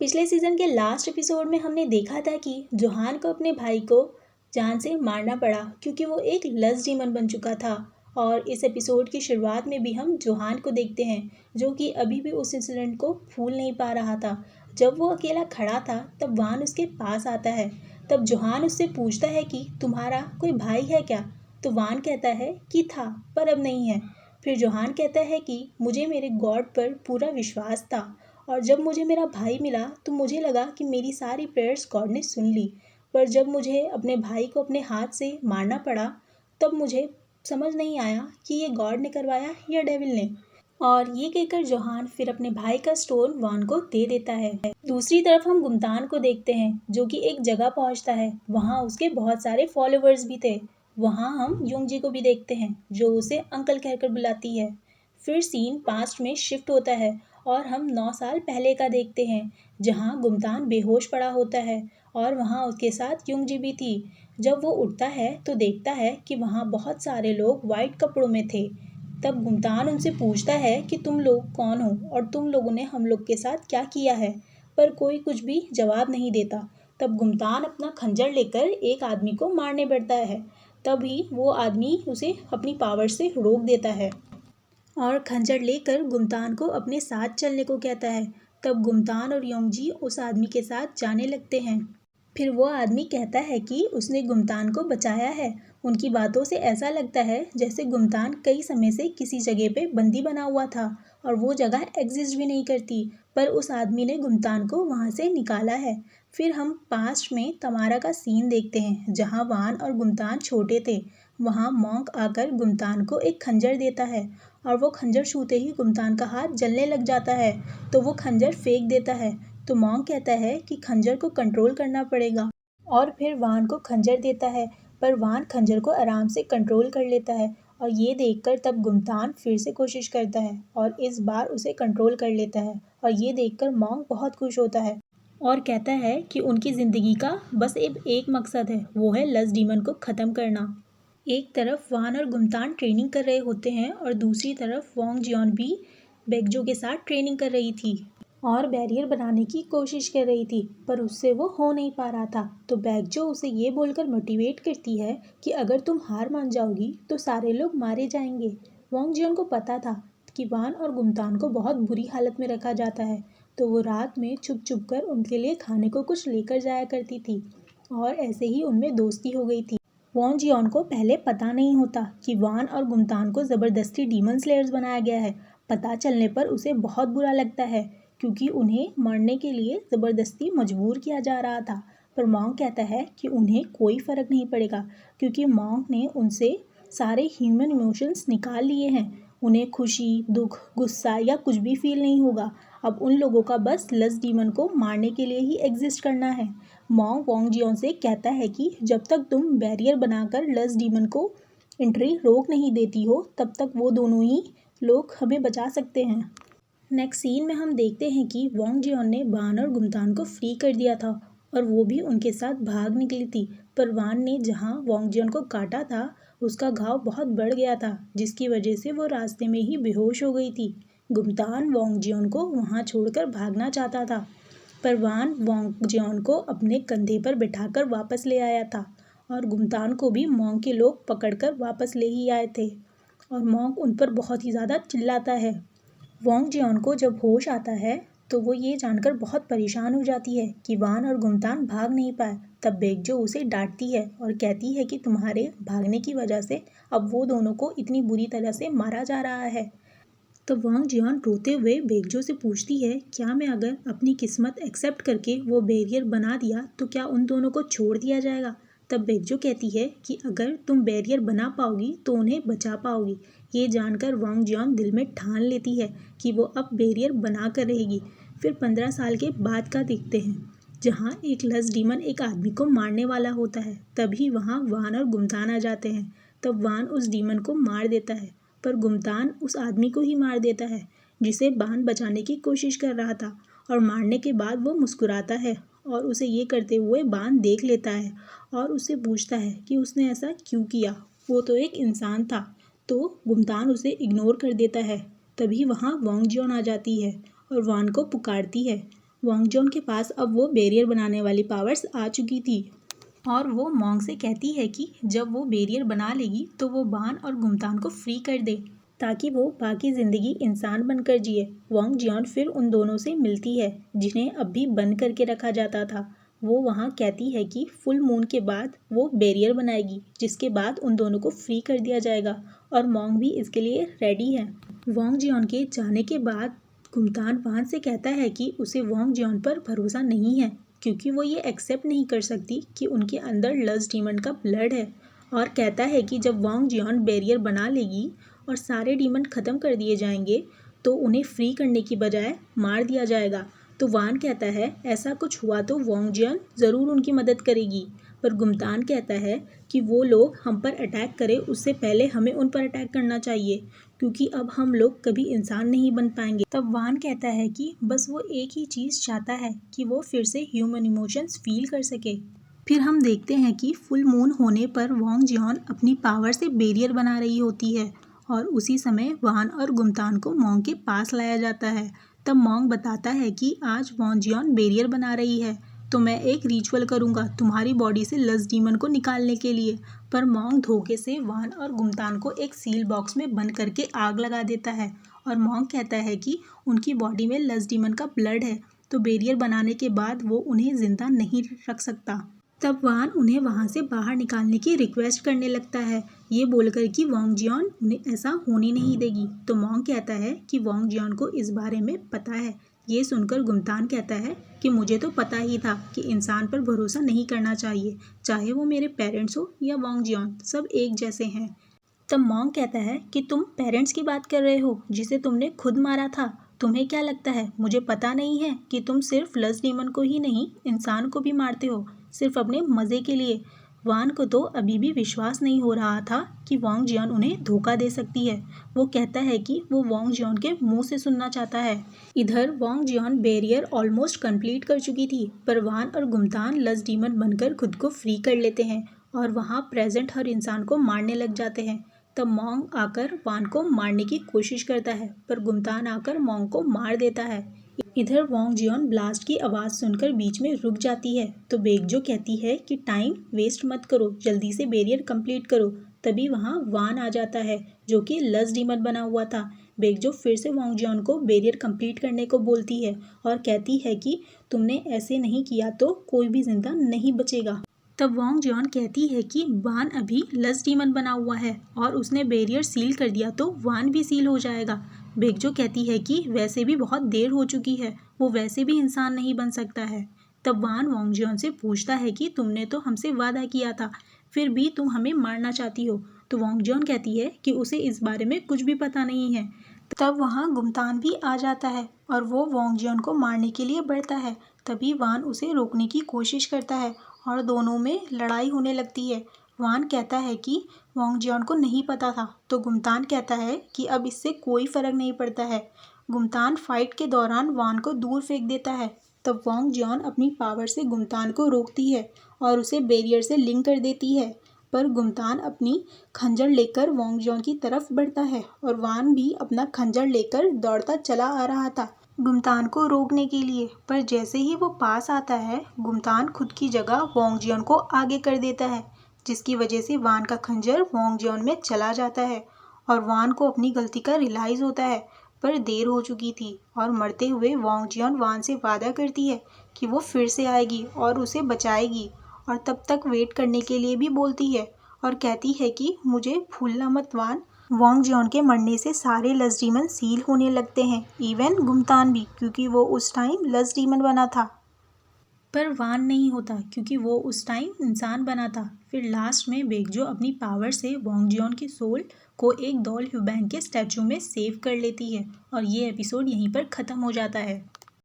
पिछले सीज़न के last episode में हमने देखा था कि जोहान को अपने भाई को जान से मारना पड़ा क्योंकि वो एक लस्ट डीमन बन चुका था। और इस एपिसोड की शुरुआत में भी हम जोहान को देखते हैं जो कि अभी भी उस इंसिडेंट को भूल नहीं पा रहा था। जब वो अकेला खड़ा था तब वान उसके पास आता है। तब जोहान उससे पूछता है कि तुम्हारा कोई भाई है क्या। तो वान कहता है कि था पर अब नहीं है। फिर जोहान कहता है कि मुझे मेरे गॉड पर पूरा विश्वास था और जब मुझे मेरा भाई मिला तो मुझे लगा कि मेरी सारी प्रेयर्स गॉड ने सुन ली। पर जब मुझे अपने भाई को अपने हाथ से मारना पड़ा तब मुझे समझ नहीं आया कि ये गॉड ने करवाया या डेविल ने। और ये कहकर जोहान फिर अपने भाई का स्टोन वान को दे देता है। दूसरी तरफ हम गुमतान को देखते हैं जो कि एक जगह पहुंचता है। वहाँ उसके बहुत सारे फॉलोअर्स भी थे। वहाँ हम युंगजी को भी देखते हैं जो उसे अंकल कहकर बुलाती है। फिर सीन पास्ट में शिफ्ट होता है और हम 9 साल पहले का देखते हैं जहाँ गुमतान बेहोश पड़ा होता है और वहाँ उसके साथ युंगजी भी थी। जब वो उठता है तो देखता है कि वहाँ बहुत सारे लोग वाइट कपड़ों में थे। तब गुमतान उनसे पूछता है कि तुम लोग कौन हो और तुम लोगों ने हम लोग के साथ क्या किया है। पर कोई कुछ भी जवाब नहीं देता। तब गुमतान अपना खंजर लेकर एक आदमी को मारने बढ़ता है। तभी वो आदमी उसे अपनी पावर से रोक देता है और खंजर लेकर गुमतान को अपने साथ चलने को कहता है। तब गुमतान और योंगजी उस आदमी के साथ जाने लगते हैं। फिर वो आदमी कहता है कि उसने गुमतान को बचाया है। उनकी बातों से ऐसा लगता है जैसे गुमतान कई समय से किसी जगह पे बंदी बना हुआ था और वो जगह एग्जिस्ट भी नहीं करती, पर उस आदमी ने गुमतान को वहाँ से निकाला है। फिर हम पास्ट में तमारा का सीन देखते हैं जहाँ वान और गुमतान छोटे थे। वहाँ मॉन्क आकर गुमतान को एक खंजर देता है और वो खंजर छूते ही गुमतान का हाथ जलने लग जाता है तो वो खंजर फेंक देता है। तो मॉन्क कहता है कि खंजर को कंट्रोल करना पड़ेगा और फिर वान को खंजर देता है, पर वान खंजर को आराम से कंट्रोल कर लेता है। और ये देखकर तब गुमतान फिर से कोशिश करता है और इस बार उसे कंट्रोल कर लेता है। और ये देखकर मॉन्क बहुत खुश होता है और कहता है कि उनकी ज़िंदगी का बस एक मकसद है, वो है लस्ट डीमन को ख़त्म करना। एक तरफ वान और गुमतान ट्रेनिंग कर रहे होते हैं और दूसरी तरफ वोंग जियोन भी बेगजो के साथ ट्रेनिंग कर रही थी और बैरियर बनाने की कोशिश कर रही थी, पर उससे वो हो नहीं पा रहा था। तो बेगजो उसे ये बोलकर मोटिवेट करती है कि अगर तुम हार मान जाओगी तो सारे लोग मारे जाएंगे। वोंग जियोन को पता था कि वान और गुमतान को बहुत बुरी हालत में रखा जाता है, तो वो रात में छुप छुप कर उनके लिए खाने को कुछ लेकर जाया करती थी और ऐसे ही उनमें दोस्ती हो गई थी। वोंग जियोन को पहले पता नहीं होता कि वान और गुमतान को ज़बरदस्ती डीमन स्लेयर्स बनाया गया है। पता चलने पर उसे बहुत बुरा लगता है क्योंकि उन्हें मरने के लिए ज़बरदस्ती मजबूर किया जा रहा था। पर मॉन्क कहता है कि उन्हें कोई फ़र्क नहीं पड़ेगा क्योंकि मॉन्क ने उनसे सारे ह्यूमन इमोशंस निकाल लिए हैं। उन्हें खुशी, दुख, गुस्सा या कुछ भी फील नहीं होगा। अब उन लोगों का बस लस्ट डीमन को मारने के लिए ही एग्जिस्ट करना है। मॉन्क वोंग जियोन से कहता है कि जब तक तुम बैरियर बनाकर लस्ट डीमन को एंट्री रोक नहीं देती हो तब तक वो दोनों ही लोग हमें बचा सकते हैं। नेक्स्ट सीन में हम देखते हैं कि वोंग जियोन ने वान और गुमतान को फ्री कर दिया था और वो भी उनके साथ भाग निकली थी। पर वान ने जहाँ वोंग जियोन को काटा था उसका घाव बहुत बढ़ गया था जिसकी वजह से वो रास्ते में ही बेहोश हो गई थी। गुमतान वोंग जियोन को वहाँ छोड़कर भागना चाहता था, पर वान वोंग जियोन को अपने कंधे पर बिठाकर वापस ले आया था और गुमतान को भी मॉन्क के लोग पकड़कर वापस ले ही आए थे और मॉन्क उन पर बहुत ही ज़्यादा चिल्लाता है। वोंग जियोन को जब होश आता है तो वो ये जानकर बहुत परेशान हो जाती है कि वान और गुमतान भाग नहीं पाए। तब बेगजो उसे डांटती है और कहती है कि तुम्हारे भागने की वजह से अब वो दोनों को इतनी बुरी तरह से मारा जा रहा है। तो वोंग जियोन रोते हुए बेगजो से पूछती है क्या मैं अगर अपनी किस्मत एक्सेप्ट करके वो बैरियर बना दिया तो क्या उन दोनों को छोड़ दिया जाएगा। तब बेगजो कहती है कि अगर तुम बैरियर बना पाओगी तो उन्हें बचा पाओगी। ये जानकर वोंग जियोन दिल में ठान लेती है कि वो अब बैरियर बना कर रहेगी। फिर 15 साल के बाद का देखते हैं जहाँ एक लस्ट डीमन एक आदमी को मारने वाला होता है। तभी वहाँ वान और गुमतान आ जाते हैं। तब वान उस डीमन को मार देता है, पर गुमतान उस आदमी को ही मार देता है जिसे वान बचाने की कोशिश कर रहा था। और मारने के बाद वो मुस्कुराता है और उसे ये करते हुए वान देख लेता है और उससे पूछता है कि उसने ऐसा क्यों किया, वो तो एक इंसान था। तो गुमतान उसे इग्नोर कर देता है। तभी वहाँ वोंग जियोन आ जाती है और वान को पुकारती है वांग जियोन के पास अब वो बैरियर बनाने वाली पावर्स आ चुकी थी और वो मॉन्ग से कहती है कि जब वो बैरियर बना लेगी तो वो वान और गुमतान को फ्री कर दे ताकि वो बाकी ज़िंदगी इंसान बनकर जिए। वांग जियोन फिर उन दोनों से मिलती है जिन्हें अब भी बंद करके रखा जाता था। वो वहाँ कहती है कि फुल मून के बाद वो बैरियर बनाएगी जिसके बाद उन दोनों को फ्री कर दिया जाएगा और मॉन्ग भी इसके लिए रेडी है। वांग जियोन के जाने के बाद गुमतान वान से कहता है कि उसे वांग जियोन पर भरोसा नहीं है क्योंकि वो ये एक्सेप्ट नहीं कर सकती कि उनके अंदर लस्ट डीमन का ब्लड है और कहता है कि जब वांग जियोन बैरियर बना लेगी और सारे डीमन ख़त्म कर दिए जाएंगे तो उन्हें फ्री करने की बजाय मार दिया जाएगा। तो वान कहता है ऐसा कुछ हुआ तो वांग जियोन ज़रूर उनकी मदद करेगी, पर गुमतान कहता है कि वो लोग हम पर अटैक करें उससे पहले हमें उन पर अटैक करना चाहिए क्योंकि अब हम लोग कभी इंसान नहीं बन पाएंगे। तब वान कहता है कि बस वो एक ही चीज़ चाहता है कि वो फिर से ह्यूमन इमोशंस फील कर सके। फिर हम देखते हैं कि फुल मून होने पर वांग जियोन अपनी पावर से बैरियर बना रही होती है और उसी समय वान और गुमतान को मॉन्ग के पास लाया जाता है। तब मॉन्ग बताता है कि आज वांग जियोन बैरियर बना रही है तो मैं एक रिचुअल करूँगा तुम्हारी बॉडी से लस्ट डीमन को निकालने के लिए। पर मॉन्ग धोखे से वान और गुमतान को एक सील बॉक्स में बंद करके आग लगा देता है और मॉन्ग कहता है कि उनकी बॉडी में लस्ट डीमन का ब्लड है तो बैरियर बनाने के बाद वो उन्हें जिंदा नहीं रख सकता। तब वान उन्हें वहाँ से बाहर निकालने की रिक्वेस्ट करने लगता है ये बोलकर कि वांग जियोन उन्हें ऐसा होने नहीं देगी। तो मॉन्ग कहता है कि वांग जियोन को इस बारे में पता है। ये सुनकर गुमतान कहता है कि मुझे तो पता ही था कि इंसान पर भरोसा नहीं करना चाहिए, चाहे वो मेरे पेरेंट्स हो या वांग जियोन, सब एक जैसे हैं। तब मॉन्ग कहता है कि तुम पेरेंट्स की बात कर रहे हो जिसे तुमने खुद मारा था। तुम्हें क्या लगता है मुझे पता नहीं है कि तुम सिर्फ लस्ट डीमन को ही नहीं इंसान को भी मारते हो सिर्फ अपने मज़े के लिए। वान को तो अभी भी विश्वास नहीं हो रहा था कि वांग जियोन उन्हें धोखा दे सकती है। वो कहता है कि वो वांग जियोन के मुंह से सुनना चाहता है। इधर वांग जियोन बैरियर ऑलमोस्ट कंप्लीट कर चुकी थी पर वान और गुमतान लस्ट डीमन बनकर खुद को फ्री कर लेते हैं और वहाँ प्रेजेंट हर इंसान को मारने लग जाते हैं। तब मॉन्ग आकर वान को मारने की कोशिश करता है पर गुमतान आकर मॉन्ग को मार देता है। इधर वांग जियोन ब्लास्ट की आवाज़ सुनकर बीच में रुक जाती है तो बेगजो कहती है कि टाइम वेस्ट मत करो, जल्दी से बैरियर कंप्लीट करो। तभी वहाँ वान आ जाता है जो कि लस्ट डीमन बना हुआ था। बेगजो फिर से वांग जियोन को बैरियर कंप्लीट करने को बोलती है और कहती है कि तुमने ऐसे नहीं किया तो कोई भी जिंदा नहीं बचेगा। तब वांग जियोन कहती है कि वान अभी लस्ट डीमन बना हुआ है और उसने बैरियर सील कर दिया तो वान भी सील हो जाएगा। बेगजो कहती है कि वैसे भी बहुत देर हो चुकी है, वो वैसे भी इंसान नहीं बन सकता है। तब वान वांग जियोन से पूछता है कि तुमने तो हमसे वादा किया था, फिर भी तुम हमें मारना चाहती हो। तो वांग जियोन कहती है कि उसे इस बारे में कुछ भी पता नहीं है। तब वहाँ गुमतान भी आ जाता है और वो वांग जियोन को मारने के लिए बढ़ता है। तभी वान उसे रोकने की कोशिश करता है और दोनों में लड़ाई होने लगती है। वान कहता है कि वांग जियोन को नहीं पता था तो गुमतान कहता है कि अब इससे कोई फ़र्क नहीं पड़ता है। गुमतान फाइट के दौरान वान को दूर फेंक देता है। तब वांग जियोन अपनी पावर से गुमतान को रोकती है और उसे बैरियर से लिंक कर देती है पर गुमतान अपनी खंजर लेकर वांग जियोन की तरफ बढ़ता है और वान भी अपना खंजर लेकर दौड़ता चला आ रहा था गुमतान को रोकने के लिए। पर जैसे ही वो पास आता है गुमतान खुद की जगह वांग जियोन को आगे कर देता है जिसकी वजह से वान का खंजर वांग जियोन में चला जाता है और वान को अपनी गलती का रियलाइज़ होता है पर देर हो चुकी थी और मरते हुए वांग जियोन वान से वादा करती है कि वो फिर से आएगी और उसे बचाएगी और तब तक वेट करने के लिए भी बोलती है और कहती है कि मुझे भूलना मत वान। वांग जियोन के मरने से सारे लस्ट डीमन सील होने लगते हैं, इवन गुमतान भी, क्योंकि वो उस टाइम लस्ट डीमन बना था। पर वान नहीं होता क्योंकि वो उस टाइम इंसान बना था। फिर लास्ट में बेगजो अपनी पावर से वांग जियोन की सोल को एक डॉल ह्यूबैंग के स्टैचू में सेव कर लेती है और ये एपिसोड यहीं पर ख़त्म हो जाता है।